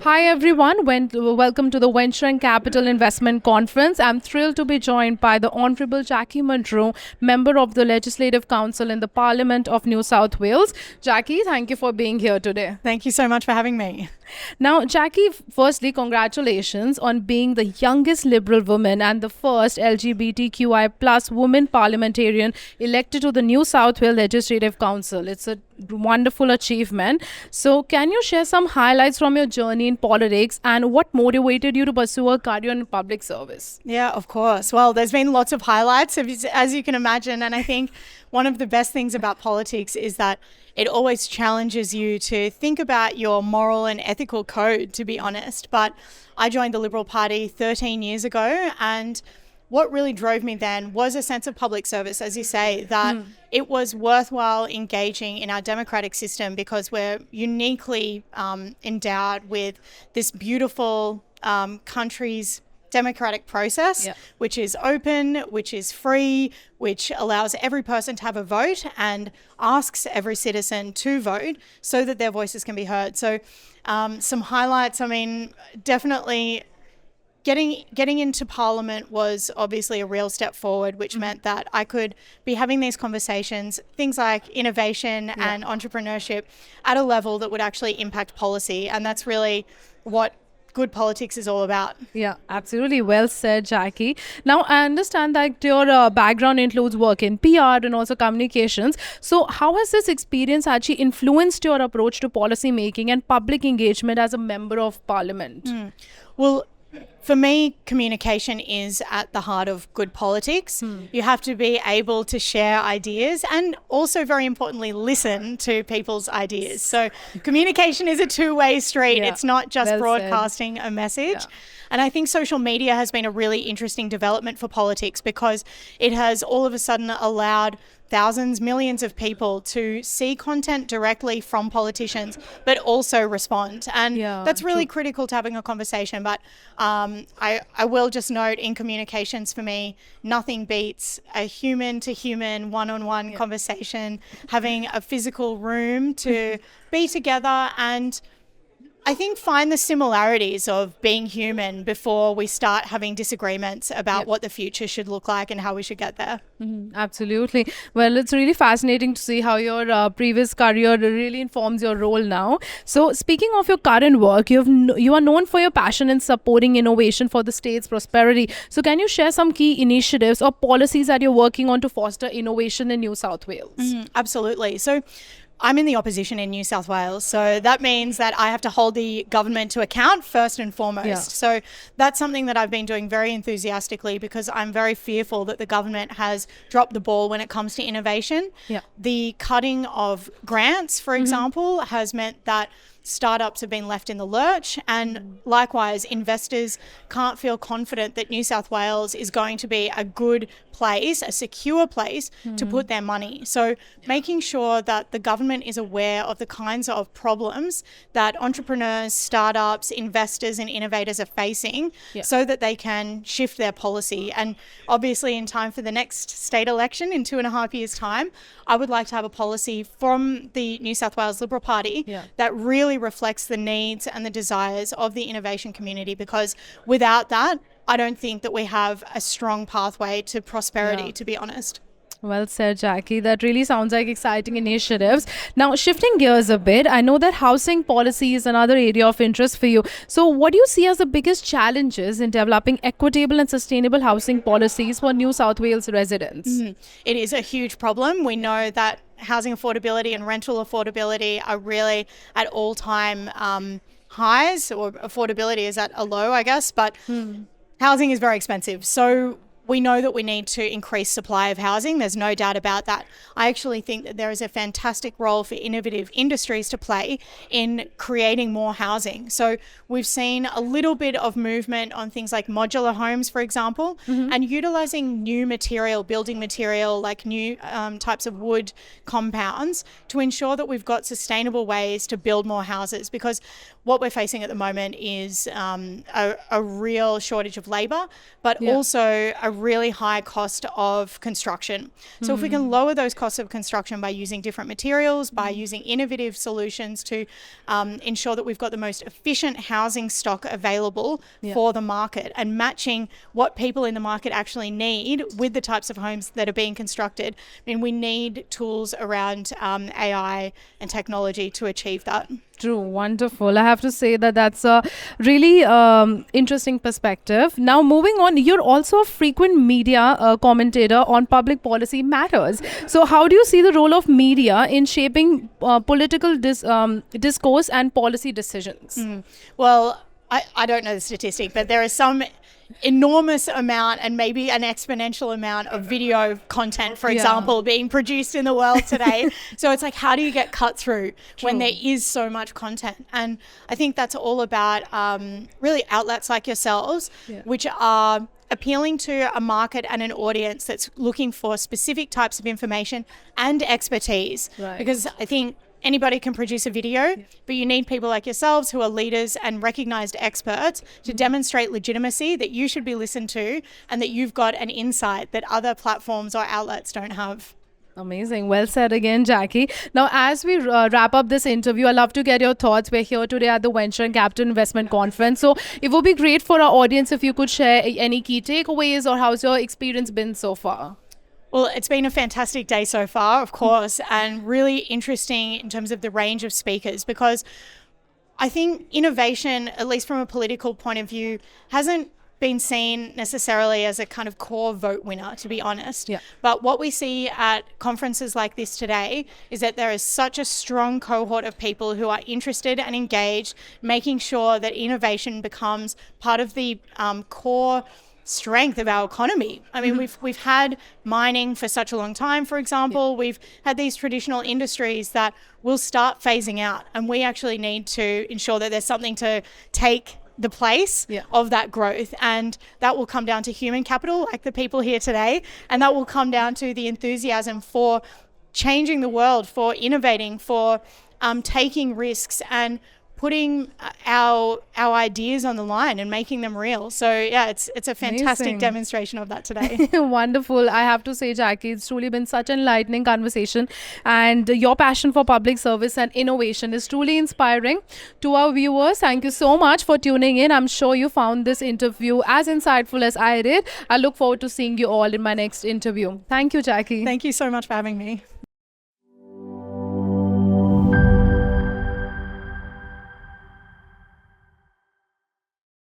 Hi everyone, welcome to the Venture and Capital Investment Conference. I'm thrilled to be joined by the Honourable Jacqui Munro, Member of the Legislative Council in the Parliament of New South Wales. Jacqui, thank you for being here today. Thank you so much for having me. Now, Jacqui, firstly, congratulations on being the youngest Liberal woman and the first LGBTQI plus woman parliamentarian elected to the New South Wales Legislative Council. It's a wonderful achievement. So, can you share some highlights from your journey in politics and what motivated you to pursue a career in public service? Yeah, of course. Well, there's been lots of highlights, as you can imagine. And I think one of the best things about politics is that it always challenges you to think about your moral and ethical code, to be honest. But I joined the Liberal Party 13 years ago, and what really drove me then was a sense of public service, as you say, that it was worthwhile engaging in our democratic system because we're uniquely endowed with this beautiful country's democratic process, which is open, which is free, which allows every person to have a vote and asks every citizen to vote so that their voices can be heard. So some highlights, I mean, definitely getting into Parliament was obviously a real step forward, which meant that I could be having these conversations, things like innovation and entrepreneurship at a level that would actually impact policy. And that's really what good politics is all about. Yeah, absolutely. Well said, Jacqui. Now, I understand that your background includes work in PR and also communications. So, how has this experience actually influenced your approach to policy making and public engagement as a member of Parliament? Well, for me, communication is at the heart of good politics. You have to be able to share ideas and also, very importantly, listen to people's ideas. So communication is a two-way street. Yeah, it's not just well broadcasting a message. Yeah. And I think social media has been a really interesting development for politics because it has all of a sudden allowed thousands, millions of people to see content directly from politicians, but also respond. And that's really critical to having a conversation. But I will just note in communications for me, nothing beats a human to human, one-on-one conversation, having a physical room to be together and I think find the similarities of being human before we start having disagreements about what the future should look like and how we should get there. Absolutely. Well, it's really fascinating to see how your previous career really informs your role now. So, speaking of your current work, you are known for your passion in supporting innovation for the state's prosperity. So, can you share some key initiatives or policies that you're working on to foster innovation in New South Wales? Absolutely. So, I'm in the opposition in New South Wales, so that means that I have to hold the government to account first and foremost. So that's something that I've been doing very enthusiastically because I'm very fearful that the government has dropped the ball when it comes to innovation. The cutting of grants, for example, has meant that startups have been left in the lurch, and likewise investors can't feel confident that New South Wales is going to be a good place, a secure place to put their money. So making sure that the government is aware of the kinds of problems that entrepreneurs, startups, investors and innovators are facing so that they can shift their policy. And obviously in time for the next state election in 2.5 years' time, I would like to have a policy from the New South Wales Liberal Party that really reflects the needs and the desires of the innovation community, because without that, I don't think that we have a strong pathway to prosperity, to be honest. Well said, Jacqui. That really sounds like exciting initiatives. Now, shifting gears a bit, I know that housing policy is another area of interest for you. So, what do you see as the biggest challenges in developing equitable and sustainable housing policies for New South Wales residents? It is a huge problem. We know that housing affordability and rental affordability are really at all-time highs, or affordability is at a low, I guess, but housing is very expensive. So we know that we need to increase supply of housing. There's no doubt about that. I actually think that there is a fantastic role for innovative industries to play in creating more housing. So we've seen a little bit of movement on things like modular homes, for example, and utilizing new material, building material, like new types of wood compounds to ensure that we've got sustainable ways to build more houses, because what we're facing at the moment is a real shortage of labour, but also a really high cost of construction. So if we can lower those costs of construction by using different materials, by using innovative solutions to ensure that we've got the most efficient housing stock available for the market, and matching what people in the market actually need with the types of homes that are being constructed, I mean, we need tools around AI and technology to achieve that. True, wonderful. I have to say that that's a really interesting perspective. Now, moving on, you're also a frequent media commentator on public policy matters. So, how do you see the role of media in shaping political discourse and policy decisions? Well, I don't know the statistic, but there is some enormous amount and maybe an exponential amount of video content, for example, being produced in the world today. So it's like, how do you get cut through when there is so much content? And I think that's all about really outlets like yourselves, which are appealing to a market and an audience that's looking for specific types of information and expertise. Because I think anybody can produce a video, but you need people like yourselves who are leaders and recognized experts to demonstrate legitimacy, that you should be listened to, and that you've got an insight that other platforms or outlets don't have. Amazing. Well said again, Jacqui. Now, as we wrap up this interview, I'd love to get your thoughts. We're here today at the Venture and Capital Investment Conference. So it would be great for our audience if you could share any key takeaways, or how's your experience been so far? Well, it's been a fantastic day so far, of course, and really interesting in terms of the range of speakers, because I think innovation, at least from a political point of view, hasn't been seen necessarily as a kind of core vote winner, to be honest. But what we see at conferences like this today is that there is such a strong cohort of people who are interested and engaged, making sure that innovation becomes part of the core strength of our economy. I mean, we've had mining for such a long time, for example. We've had these traditional industries that will start phasing out, and we actually need to ensure that there's something to take the place of that growth, and that will come down to human capital, like the people here today, and that will come down to the enthusiasm for changing the world, for innovating, for taking risks and putting our ideas on the line and making them real. So yeah, it's a fantastic demonstration of that today. Wonderful. I have to say, Jacqui, it's truly been such an enlightening conversation, and your passion for public service and innovation is truly inspiring. To our viewers, thank you so much for tuning in. I'm sure you found this interview as insightful as I did. I look forward to seeing you all in my next interview. Thank you, Jacqui. Thank you so much for having me.